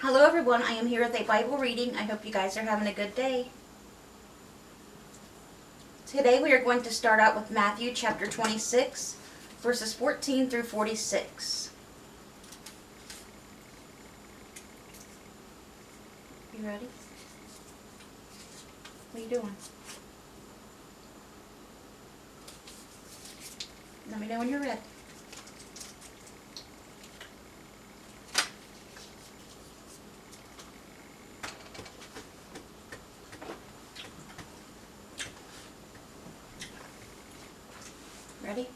Hello everyone, I am here with a Bible reading. I hope you guys are having a good day. Today we are going to start out with Matthew chapter 26, verses 14 through 46. You ready? What are you doing? Let me know when you're ready. Ready?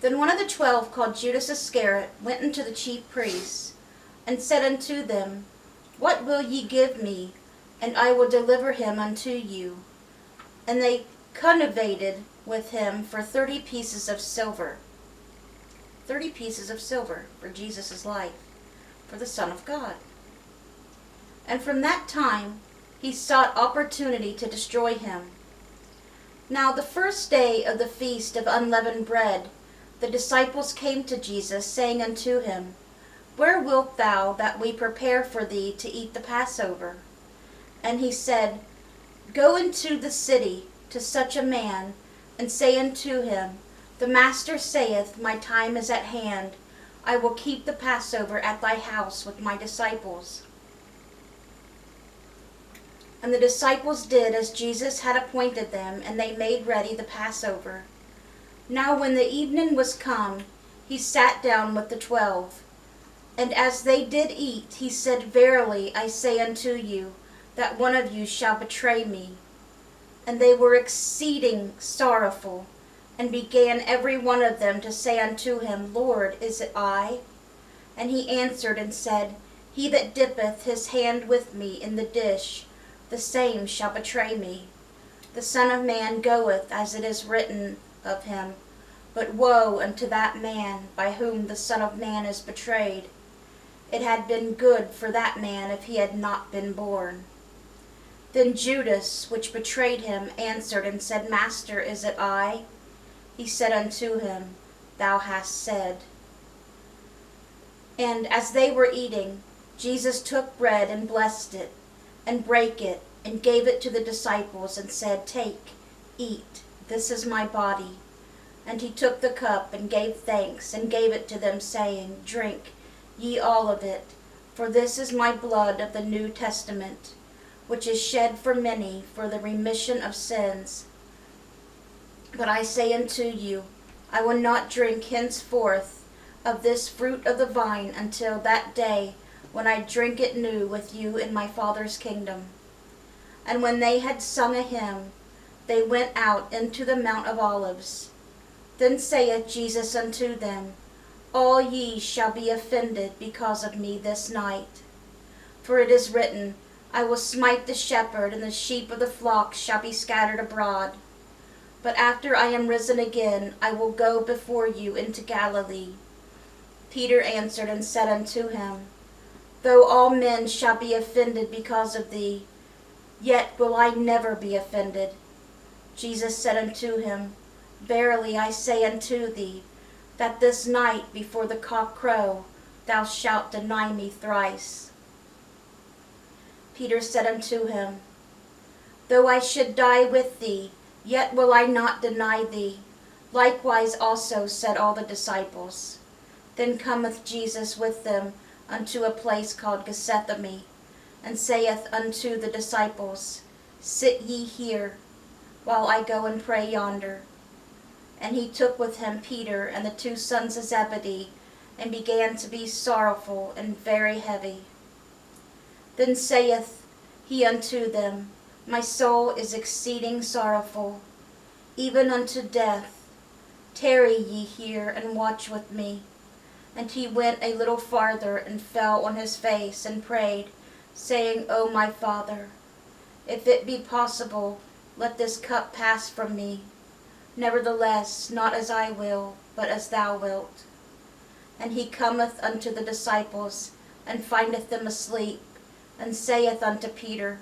Then one of the 12, called Judas Iscariot, went unto the chief priests, and said unto them, What will ye give me, and I will deliver him unto you? And they connivated with him for 30 pieces of silver. 30 pieces of silver for Jesus' life, for the Son of God. And from that time he sought opportunity to destroy him. Now the first day of the feast of unleavened bread, the disciples came to Jesus, saying unto him, Where wilt thou that we prepare for thee to eat the Passover? And he said, Go into the city to such a man, and say unto him, The Master saith, My time is at hand. I will keep the Passover at thy house with my disciples. And the disciples did as Jesus had appointed them, and they made ready the Passover. Now when the evening was come, he sat down with the 12. And as they did eat, he said, Verily I say unto you, that one of you shall betray me. And they were exceeding sorrowful, and began every one of them to say unto him, Lord, is it I? And he answered and said, He that dippeth his hand with me in the dish, the same shall betray me. The Son of Man goeth as it is written of him, but woe unto that man by whom the Son of Man is betrayed. It had been good for that man if he had not been born. Then Judas, which betrayed him, answered and said, Master, is it I? He said unto him, Thou hast said. And as they were eating, Jesus took bread and blessed it, and brake it, and gave it to the disciples, and said, Take, eat, this is my body. And he took the cup, and gave thanks, and gave it to them, saying, Drink ye all of it, for this is my blood of the New Testament, which is shed for many for the remission of sins. But I say unto you, I will not drink henceforth of this fruit of the vine until that day when I drink it new with you in my Father's kingdom. And when they had sung a hymn, they went out into the Mount of Olives. Then saith Jesus unto them, All ye shall be offended because of me this night. For it is written, I will smite the shepherd, and the sheep of the flock shall be scattered abroad. But after I am risen again, I will go before you into Galilee. Peter answered and said unto him, Though all men shall be offended because of thee, yet will I never be offended. Jesus said unto him, Verily I say unto thee, that this night before the cock crow, thou shalt deny me thrice. Peter said unto him, Though I should die with thee, yet will I not deny thee. Likewise also said all the disciples. Then cometh Jesus with them unto a place called Gethsemane, and saith unto the disciples, Sit ye here, while I go and pray yonder. And he took with him Peter and the 2 sons of Zebedee, and began to be sorrowful and very heavy. Then saith he unto them, My soul is exceeding sorrowful, even unto death. Tarry ye here, and watch with me. And he went a little farther, and fell on his face, and prayed, saying, O my Father, if it be possible, let this cup pass from me. Nevertheless, not as I will, but as thou wilt. And he cometh unto the disciples, and findeth them asleep, and saith unto Peter,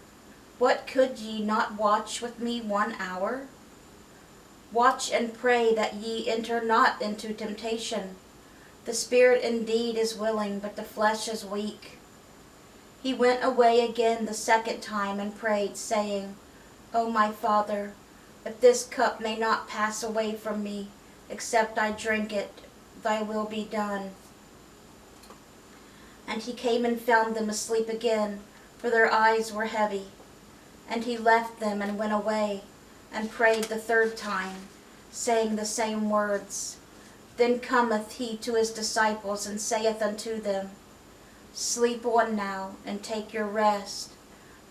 What, could ye not watch with me 1 hour? Watch and pray that ye enter not into temptation. The spirit indeed is willing, but the flesh is weak. He went away again the second time and prayed, saying, O my Father, if this cup may not pass away from me, except I drink it, thy will be done. And he came and found them asleep again, for their eyes were heavy. And he left them and went away, and prayed the third time, saying the same words. Then cometh he to his disciples, and saith unto them, Sleep on now, and take your rest.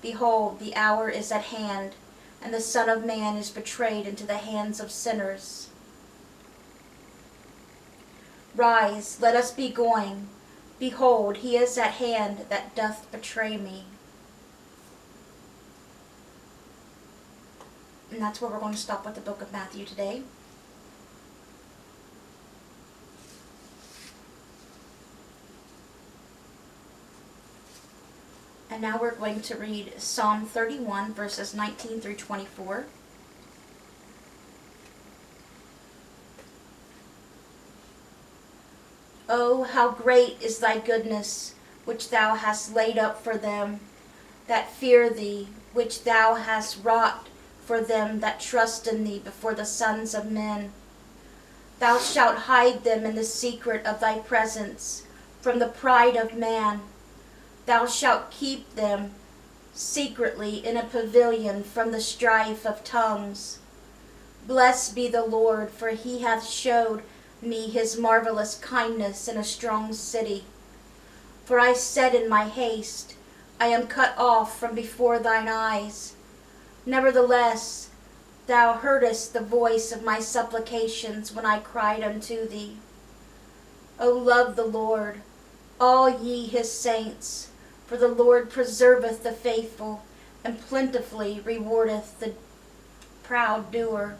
Behold, the hour is at hand, and the Son of Man is betrayed into the hands of sinners. Rise, let us be going. Behold, he is at hand that doth betray me. And that's where we're going to stop with the book of Matthew today. And now we're going to read Psalm 31, verses 19 through 24. Oh, how great is thy goodness, which thou hast laid up for them that fear thee, which thou hast wrought for them that trust in thee before the sons of men. Thou shalt hide them in the secret of thy presence from the pride of man. Thou shalt keep them secretly in a pavilion from the strife of tongues. Blessed be the Lord, for he hath showed me his marvelous kindness in a strong city. For I said in my haste, I am cut off from before thine eyes. Nevertheless, thou heardest the voice of my supplications when I cried unto thee. O love the Lord, all ye his saints, for the Lord preserveth the faithful, and plentifully rewardeth the proud doer.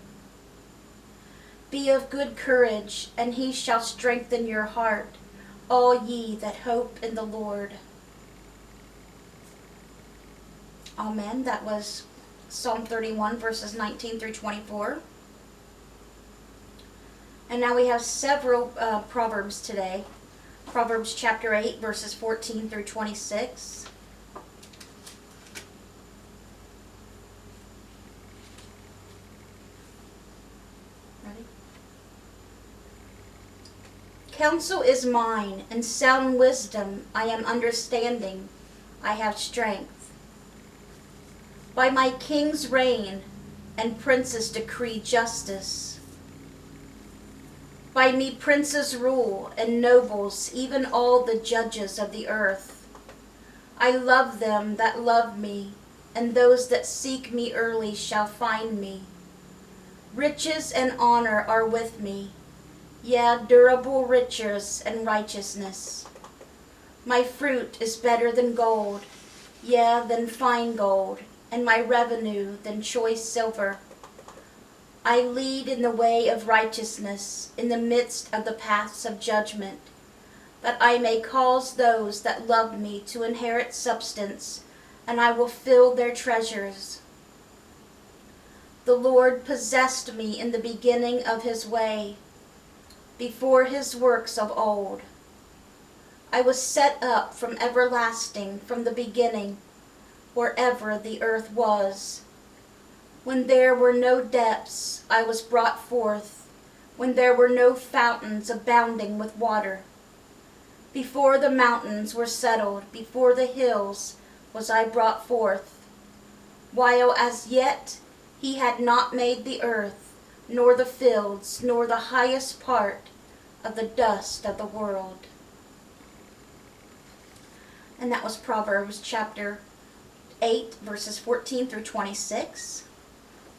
Be of good courage, and he shall strengthen your heart, all ye that hope in the Lord. Amen. That was Psalm 31, verses 19 through 24. And now we have several Proverbs today. Proverbs chapter 8, verses 14 through 26. Ready? Counsel is mine, and sound wisdom. I am understanding. I have strength. By my king's reign and princes decree justice. By me princes rule, and nobles, even all the judges of the earth. I love them that love me, and those that seek me early shall find me. Riches and honor are with me, yea, durable riches and righteousness. My fruit is better than gold, yea, than fine gold, and my revenue than choice silver. I lead in the way of righteousness, in the midst of the paths of judgment, that I may cause those that love me to inherit substance, and I will fill their treasures. The Lord possessed me in the beginning of his way, before his works of old. I was set up from everlasting, from the beginning, wherever the earth was. When there were no depths, I was brought forth, when there were no fountains abounding with water. Before the mountains were settled, before the hills was I brought forth, while as yet he had not made the earth, nor the fields, nor the highest part of the dust of the world. And that was Proverbs chapter 8, verses 14 through 26.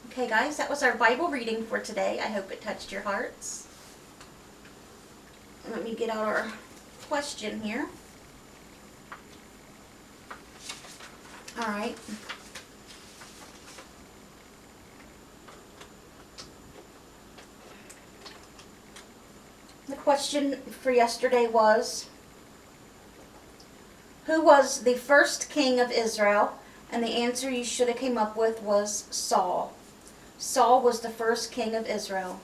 Okay, guys, that was our Bible reading for today. I hope it touched your hearts. Let me get out our question here. All right. The question for yesterday was, who was the first king of Israel? And the answer you should have came up with was Saul. Saul was the first king of Israel.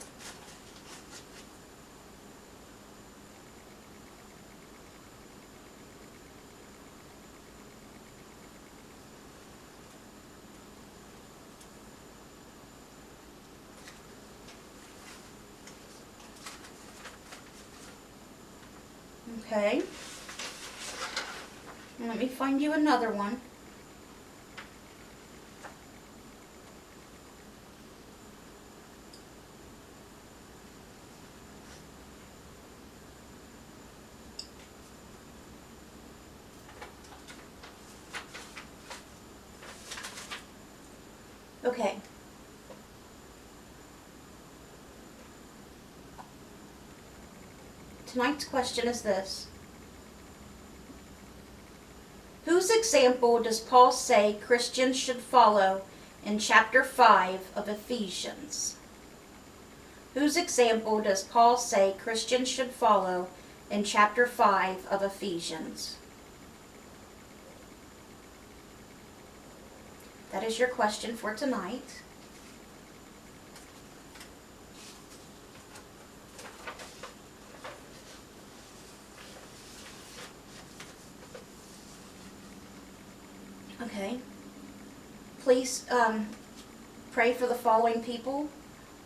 Okay. Let me find you another one. Okay. Tonight's question is this. Whose example does Paul say Christians should follow in chapter 5 of Ephesians? Whose example does Paul say Christians should follow in chapter 5 of Ephesians? That is your question for tonight. Okay. Please pray for the following people: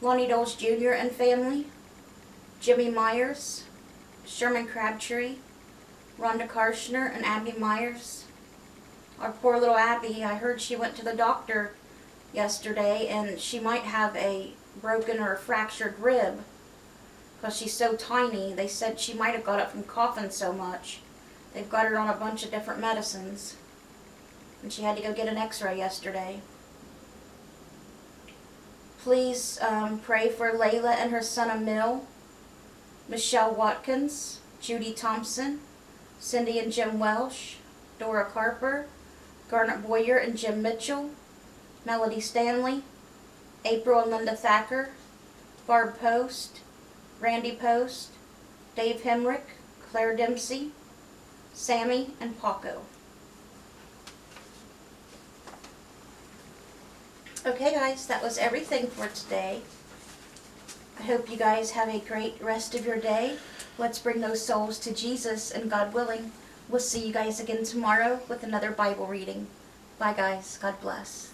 Lonnie Doles Jr. and family, Jimmy Myers, Sherman Crabtree, Rhonda Karshner, and Abby Myers. Our poor little Abby, I heard she went to the doctor yesterday and she might have a broken or fractured rib because she's so tiny. They said she might have got it from coughing so much. They've got her on a bunch of different medicines. And she had to go get an x-ray yesterday. Please pray for Layla and her son Emil, Michelle Watkins, Judy Thompson, Cindy and Jim Welsh, Dora Carper, Garnet Boyer and Jim Mitchell, Melody Stanley, April and Linda Thacker, Barb Post, Randy Post, Dave Hemrick, Claire Dempsey, Sammy, and Paco. Okay guys, that was everything for today. I hope you guys have a great rest of your day. Let's bring those souls to Jesus, and God willing, we'll see you guys again tomorrow with another Bible reading. Bye guys. God bless.